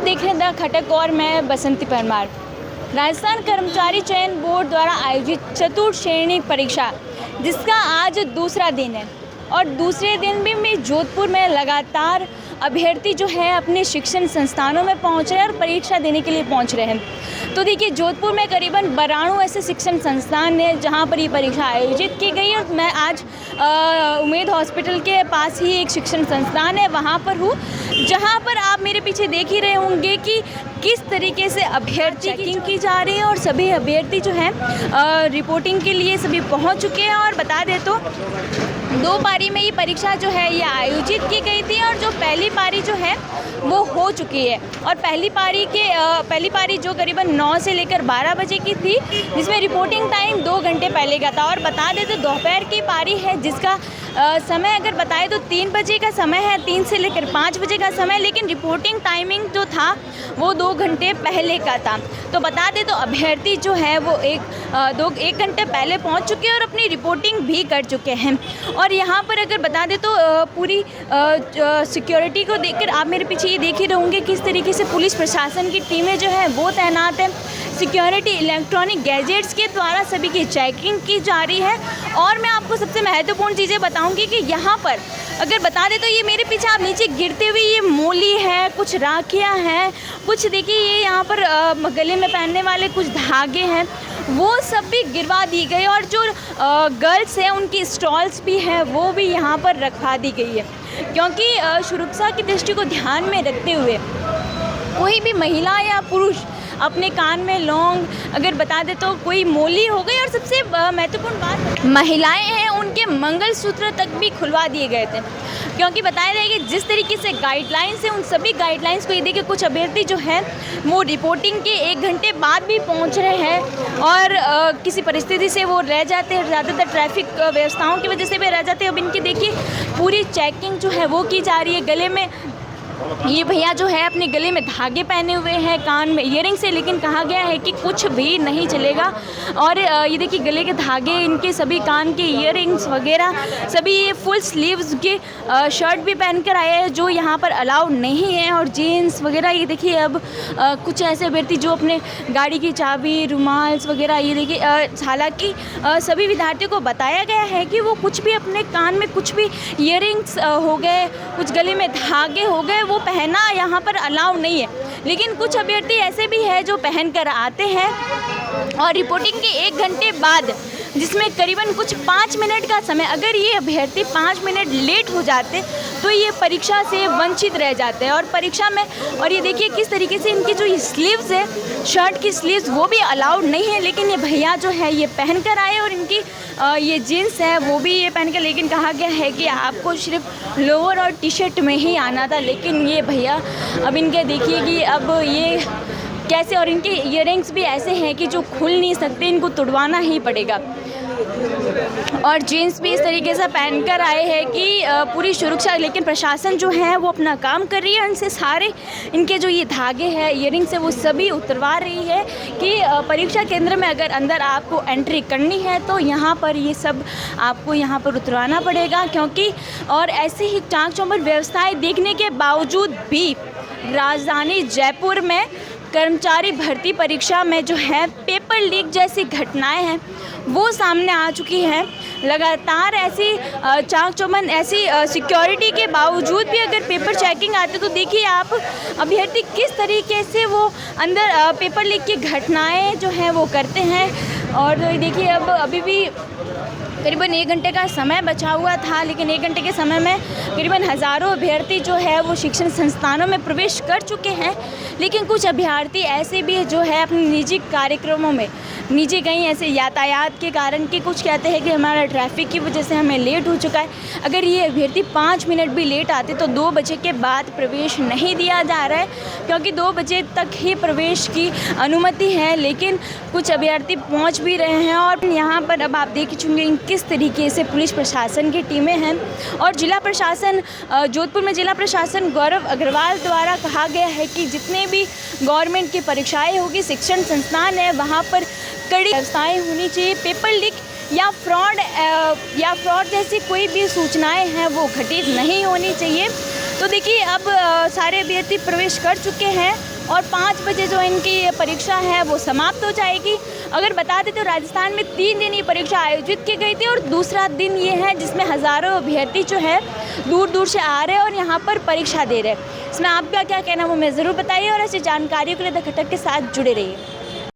देख रहे द खटक और मैं बसंती परमार। राजस्थान कर्मचारी चयन बोर्ड द्वारा आयोजित चतुर्थ श्रेणी परीक्षा जिसका आज दूसरा दिन है और दूसरे दिन भी मैं जोधपुर में लगातार अभ्यर्थी जो है अपने शिक्षण संस्थानों में पहुंच रहे हैं और परीक्षा देने के लिए पहुंच रहे हैं। तो देखिए, जोधपुर में करीबन 92 ऐसे शिक्षण संस्थान हैं जहां पर ये परीक्षा आयोजित की गई और मैं आज उम्मेद हॉस्पिटल के पास ही एक शिक्षण संस्थान है वहां पर हूँ, जहां पर आप मेरे पीछे देख ही रहे होंगे कि किस तरीके से अभ्यर्थी चेकिंग की जा रही है और सभी अभ्यर्थी जो हैं रिपोर्टिंग के लिए सभी पहुंच चुके हैं। और बता दें तो 2 पारी में ये परीक्षा जो है ये आयोजित की गई थी और जो पहली पारी जो है वो हो चुकी है और पहली पारी जो करीबन 9 से लेकर 12 बजे की थी, जिसमें रिपोर्टिंग टाइम 2 घंटे पहले का था। और बता दें तो दोपहर की पारी है जिसका समय अगर बताएं तो 3 बजे का समय है, 3 से लेकर 5 बजे का समय, लेकिन रिपोर्टिंग टाइमिंग जो था वो 2 घंटे पहले का था। तो बता दें तो अभ्यर्थी जो है वो 1 घंटे पहले पहुंच चुके हैं और अपनी रिपोर्टिंग भी कर चुके हैं। और यहाँ पर अगर बता दें तो पूरी सिक्योरिटी को देखकर आप मेरे पीछे ये देख ही रहोगे किस तरीके से पुलिस प्रशासन की टीमें जो है वो तैनात हैं। सिक्योरिटी इलेक्ट्रॉनिक गैजेट्स के द्वारा सभी की चेकिंग की जा रही है। और मैं आपको सबसे महत्वपूर्ण चीज़ें बताऊंगी कि यहाँ पर अगर बता दें तो ये मेरे पीछे आप नीचे गिरते हुए ये मोली है, कुछ राखियाँ हैं, कुछ देखिए ये यहाँ पर गले में पहनने वाले कुछ धागे हैं, वो सब भी गिरवा दी गई। और जो गर्ल्स हैं उनकी स्टॉल्स भी हैं वो भी यहाँ पर रखवा दी गई है, क्योंकि सुरक्षा की दृष्टि को ध्यान में रखते हुए कोई भी महिला या पुरुष अपने कान में लौंग अगर बता दे तो कोई मोली हो गई। और सबसे महत्वपूर्ण बात, महिलाएं हैं उनके मंगलसूत्र तक भी खुलवा दिए गए थे, क्योंकि बताया जाए कि जिस तरीके से गाइडलाइंस है उन सभी गाइडलाइंस को ये देखिए कुछ अभ्यर्थी जो है वो रिपोर्टिंग के 1 घंटे बाद भी पहुंच रहे हैं और किसी परिस्थिति से वो रह जाते हैं, ज़्यादातर ट्रैफिक व्यवस्थाओं की वजह से भी रह जाते हैं। अब इनकी देखिए पूरी चेकिंग जो है वो की जा रही है। गले में ये भैया जो है अपने गले में धागे पहने हुए हैं, कान में ईयरिंग्स है, लेकिन कहा गया है कि कुछ भी नहीं चलेगा। और ये देखिए गले के धागे, इनके सभी कान के ईयरिंग्स वगैरह सभी ये फुल स्लीव्स के शर्ट भी पहनकर आए हैं जो यहाँ पर अलाउड नहीं है। और जीन्स वगैरह ये देखिए अब कुछ ऐसे अभ्यर्थी जो अपने गाड़ी की चाबी, रुमाल्स वगैरह ये देखिए, हालांकि सभी विद्यार्थियों को बताया गया है कि वो कुछ भी अपने कान में कुछ भी ईयरिंग्स हो गए, कुछ गले में धागे हो गए, वो पहना यहाँ पर अलाउ नहीं है। लेकिन कुछ अभ्यर्थी ऐसे भी हैं जो पहन कर आते हैं और रिपोर्टिंग के 1 घंटे बाद, जिसमें करीबन कुछ 5 मिनट का समय, अगर ये अभ्यर्थी 5 मिनट लेट हो जाते तो ये परीक्षा से वंचित रह जाते हैं। और परीक्षा में, और ये देखिए किस तरीके से इनकी जो ये स्लीव्स है, शर्ट की स्लीव्स वो भी अलाउड नहीं है, लेकिन ये भैया जो है ये पहन कर आए और इनकी ये जीन्स है वो भी ये पहन कर, लेकिन कहा गया है कि आपको सिर्फ लोअर और टी-शर्ट में ही आना था। लेकिन ये भैया अब इनके देखिए कि अब ये कैसे, और इनके ईयरिंग्स भी ऐसे हैं कि जो खुल नहीं सकते, इनको तुड़वाना ही पड़ेगा। और जीन्स भी इस तरीके से पहनकर आए हैं कि पूरी सुरक्षा, लेकिन प्रशासन जो है वो अपना काम कर रही है। उनसे सारे इनके जो ये धागे हैं, ईयरिंग्स है, वो सभी उतरवा रही है कि परीक्षा केंद्र में अगर अंदर आपको एंट्री करनी है तो यहाँ पर ये सब आपको यहाँ पर उतरवाना पड़ेगा। क्योंकि और ऐसे ही चाक चौबंद व्यवस्थाएँ देखने के बावजूद भी राजधानी जयपुर में कर्मचारी भर्ती परीक्षा में जो है पेपर लीक जैसी घटनाएं हैं वो सामने आ चुकी हैं। लगातार ऐसी चाक चौबंद ऐसी सिक्योरिटी के बावजूद भी अगर पेपर चेकिंग आती तो देखिए आप अभ्यर्थी किस तरीके से वो अंदर पेपर लीक की घटनाएं जो हैं वो करते हैं। और देखिए अब अभी भी करीबन 1 घंटे का समय बचा हुआ था, लेकिन 1 घंटे के समय में करीबन हज़ारों अभ्यर्थी जो है वो शिक्षण संस्थानों में प्रवेश कर चुके हैं। लेकिन कुछ अभ्यर्थी ऐसे भी जो है अपने निजी कार्यक्रमों में, निजी कहीं ऐसे यातायात के कारण कि कुछ कहते हैं कि हमारा ट्रैफिक की वजह से हमें लेट हो चुका है। अगर ये अभ्यर्थी 5 मिनट भी लेट आते तो 2 बजे के बाद प्रवेश नहीं दिया जा रहा है, क्योंकि 2 बजे तक ही प्रवेश की अनुमति है। लेकिन कुछ अभ्यर्थी पहुंच भी रहे हैं और यहाँ पर अब आप देख चुके किस तरीके से पुलिस प्रशासन की टीमें हैं। और जिला प्रशासन जोधपुर में जिला प्रशासन गौरव अग्रवाल द्वारा कहा गया है कि जितने भी गवर्नमेंट की परीक्षाएं होगी, शिक्षण संस्थान है, वहाँ पर कड़ी व्यवस्थाएं होनी चाहिए। पेपर लीक या फ्रॉड जैसी कोई भी सूचनाएं हैं वो घटित नहीं होनी चाहिए। तो देखिए अब सारे अभ्यर्थी प्रवेश कर चुके हैं और 5 बजे जो इनकी ये परीक्षा है वो समाप्त हो जाएगी। अगर बता दें तो राजस्थान में 3 दिन ये परीक्षा आयोजित की गई थी और दूसरा दिन ये है जिसमें हज़ारों अभ्यर्थी जो है दूर दूर से आ रहे हैं और यहाँ पर परीक्षा दे रहे हैं। इसमें आपका क्या कहना है वो हमें ज़रूर बताइए और ऐसी जानकारियों के लिए द खटक के साथ जुड़े रहिए।